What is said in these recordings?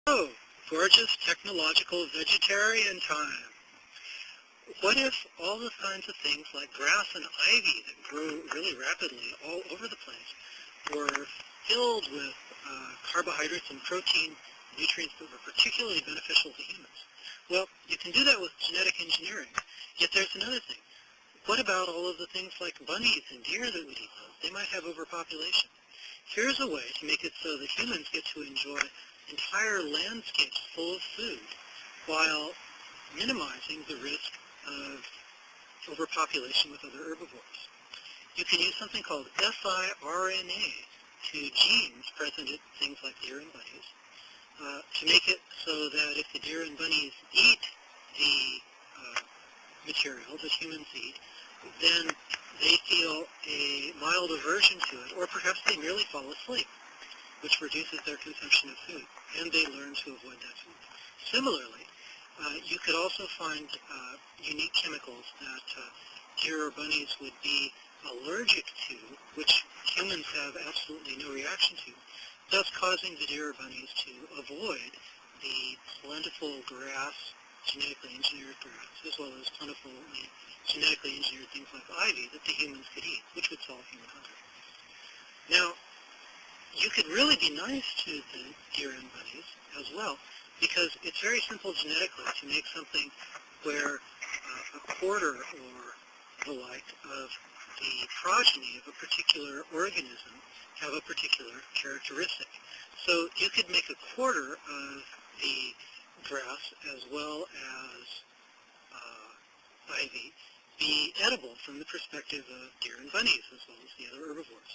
Oh, gorgeous technological vegetarian time. What if all the kinds of things like grass and ivy that grow really rapidly all over the place were filled with carbohydrates and protein nutrients that were particularly beneficial to humans? Well, you can do that with genetic engineering. Yet there's another thing. What about all of the things like bunnies and deer that would eat those? They might have overpopulation. Here's a way to make it so that humans get to enjoy entire landscapes full of food while minimizing the risk of overpopulation with other herbivores. You can use something called siRNA to genes present in things like deer and bunnies to make it so that if the deer and bunnies eat the material that humans eat, then they feel a mild aversion to it, or perhaps they merely fall asleep, which reduces their consumption of food, and they learn to avoid that food. Similarly, you could also find unique chemicals that deer or bunnies would be allergic to, which humans have absolutely no reaction to, thus causing the deer or bunnies to avoid the plentiful grass, genetically engineered grass, as well as plentiful genetically engineered things like ivy that the humans could eat, which would solve human hunger. Now, you could really be nice to the deer and bunnies as well, because it's very simple genetically to make something where a quarter or the like of the progeny of a particular organism have a particular characteristic. So you could make a quarter of the grass as well as ivy be edible from the perspective of deer and bunnies as well as the other herbivores.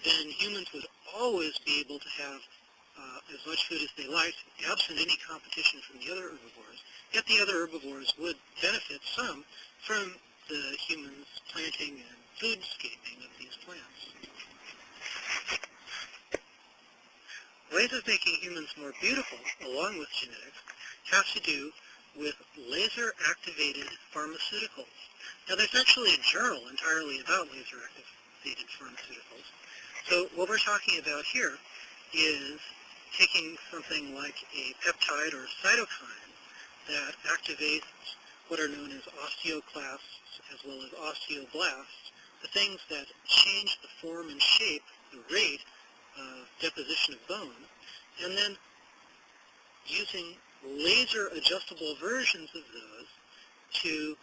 Then humans would always be able to have as much food as they liked, absent any competition from the other herbivores. Yet the other herbivores would benefit some from the humans' planting and foodscaping of these plants. Ways of making humans more beautiful, along with genetics, have to do with laser-activated pharmaceuticals. Now, there's actually a journal entirely about laser-activated pharmaceuticals. So what we're talking about here is taking something like a peptide or cytokine that activates what are known as osteoclasts as well as osteoblasts, the things that change the form and shape, the rate of deposition of bone, and then using laser adjustable versions of those to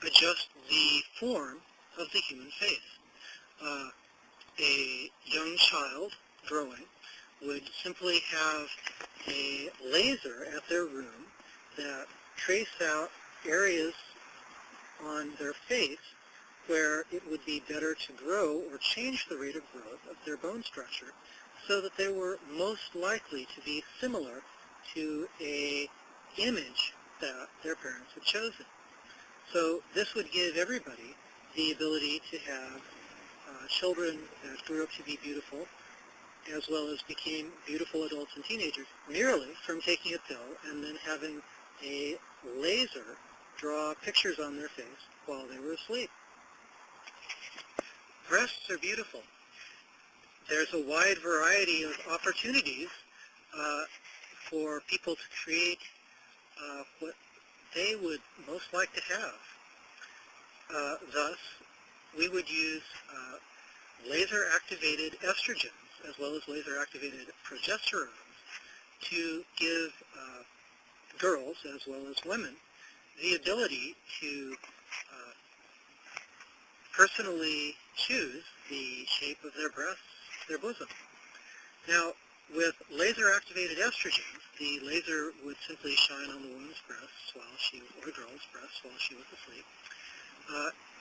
adjust the form of the human face. A young child growing would simply have a laser at their room that traced out areas on their face where it would be better to grow or change the rate of growth of their bone structure so that they were most likely to be similar to a image that their parents had chosen. So this would give everybody the ability to have children that grew up to be beautiful, as well as became beautiful adults and teenagers, merely from taking a pill and then having a laser draw pictures on their face while they were asleep. Breasts are beautiful. There's a wide variety of opportunities for people to create what they would most like to have. Thus, we would use laser-activated estrogens as well as laser-activated progesterones to give girls as well as women the ability to personally choose the shape of their breasts, their bosom. Now, with laser-activated estrogens, the laser would simply shine on the woman's breasts or the girl's breasts while she was asleep,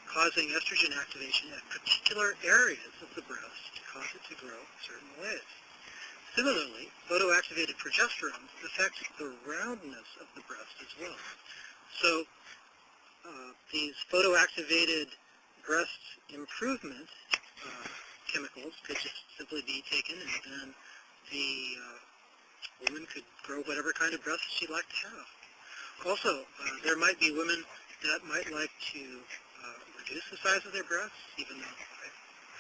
causing estrogen activation at particular areas of the breast to cause it to grow certain ways. Similarly, photoactivated progesterones affect the roundness of the breast as well. So these photoactivated breast improvement chemicals could just simply be taken, and then the woman could grow whatever kind of breasts she'd like to have. Also, there might be women that might like to reduce the size of their breasts, even though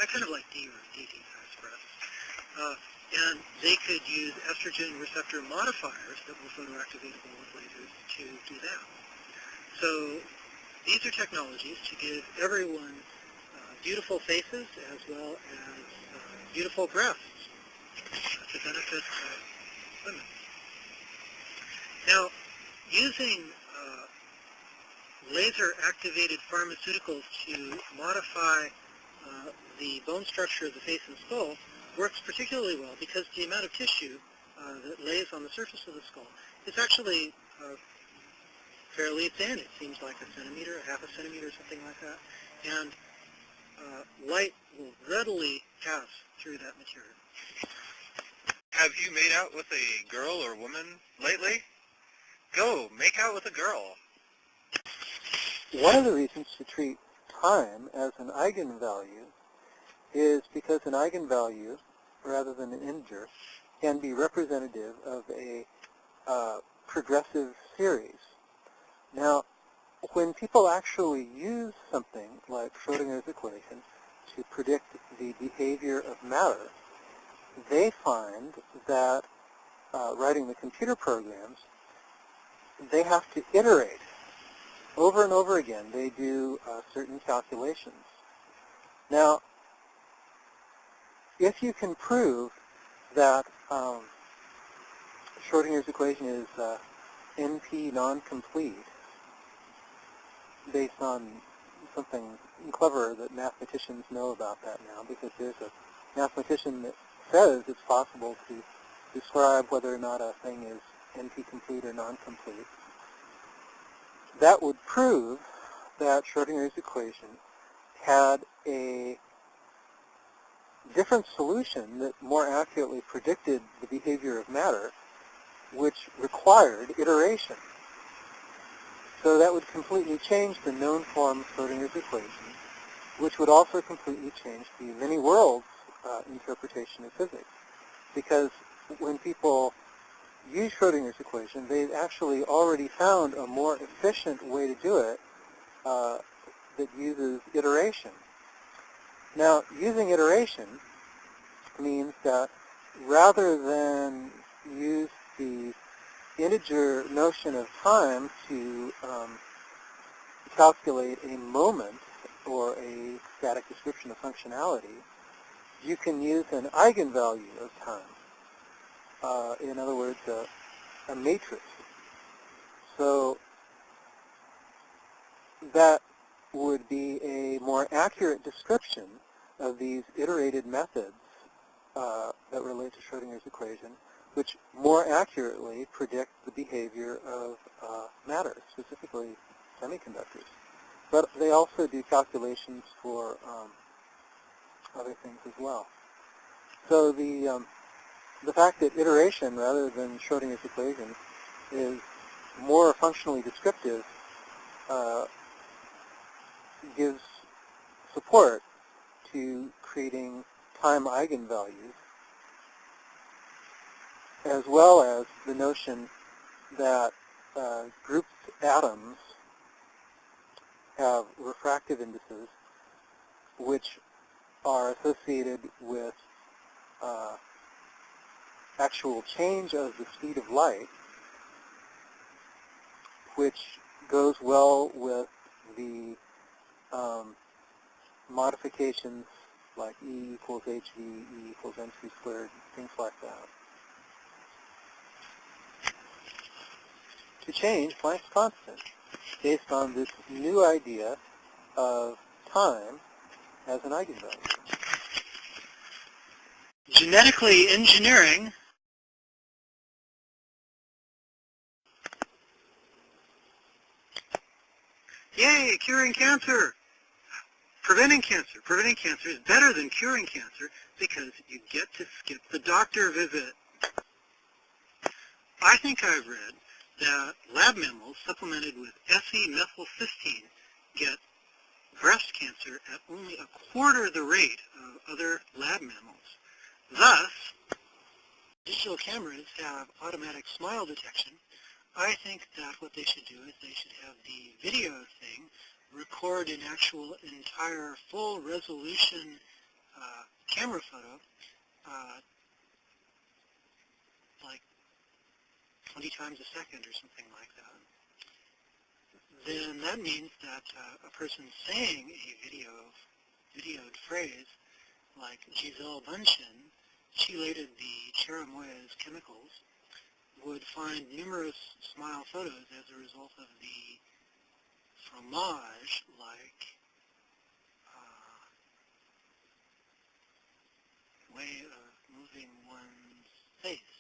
I kind of like D or DD size breasts. And they could use estrogen receptor modifiers that were photoactivatable with lasers to do that. So these are technologies to give everyone beautiful faces as well as beautiful breasts to benefit women. Now, using laser-activated pharmaceuticals to modify the bone structure of the face and skull works particularly well because the amount of tissue that lays on the surface of the skull is actually fairly thin. It seems like a centimeter, a half a centimeter, something like that. And light will readily pass through that material. Have you made out with a girl or woman lately? Go, make out with a girl. One of the reasons to treat time as an eigenvalue is because an eigenvalue, rather than an integer, can be representative of a progressive series. Now, when people actually use something like Schrödinger's equation to predict the behavior of matter, they find that writing the computer programs, they have to iterate. Over and over again, they do certain calculations. Now, if you can prove that Schrödinger's equation is NP non-complete, based on something clever that mathematicians know about that now, because there's a mathematician that says it's possible to describe whether or not a thing is NP complete or non-complete. That would prove that Schrödinger's equation had a different solution that more accurately predicted the behavior of matter, which required iteration. So that would completely change the known form of Schrödinger's equation, which would also completely change the many worlds interpretation of physics. Because when people use Schrödinger's equation, they've actually already found a more efficient way to do it that uses iteration. Now, using iteration means that rather than use the integer notion of time to calculate a moment or a static description of functionality, you can use an eigenvalue of time. In other words, a matrix. So that would be a more accurate description of these iterated methods that relate to Schrödinger's equation, which more accurately predict the behavior of matter, specifically semiconductors. But they also do calculations for other things as well. So the fact that iteration, rather than Schrödinger's equation, is more functionally descriptive gives support to creating time eigenvalues, as well as the notion that grouped atoms have refractive indices which are associated with actual change of the speed of light, which goes well with the modifications like E equals hv, E equals mc squared, things like that. To change Planck's constant based on this new idea of time as an eigenvalue. Genetically engineering yay, curing cancer! Preventing cancer. Preventing cancer is better than curing cancer because you get to skip the doctor visit. I think I've read that lab mammals supplemented with S-methylcysteine get breast cancer at only a quarter the rate of other lab mammals. Thus, digital cameras have automatic smile detection. I think that what they should do is they should have the video thing record an actual entire full resolution camera photo 20 times a second or something like that, then that means that a person saying a videoed phrase like Gisele Bundchen chelated the cherimoyas chemicals would find numerous smile photos as a result of the fromage-like way of moving one's face.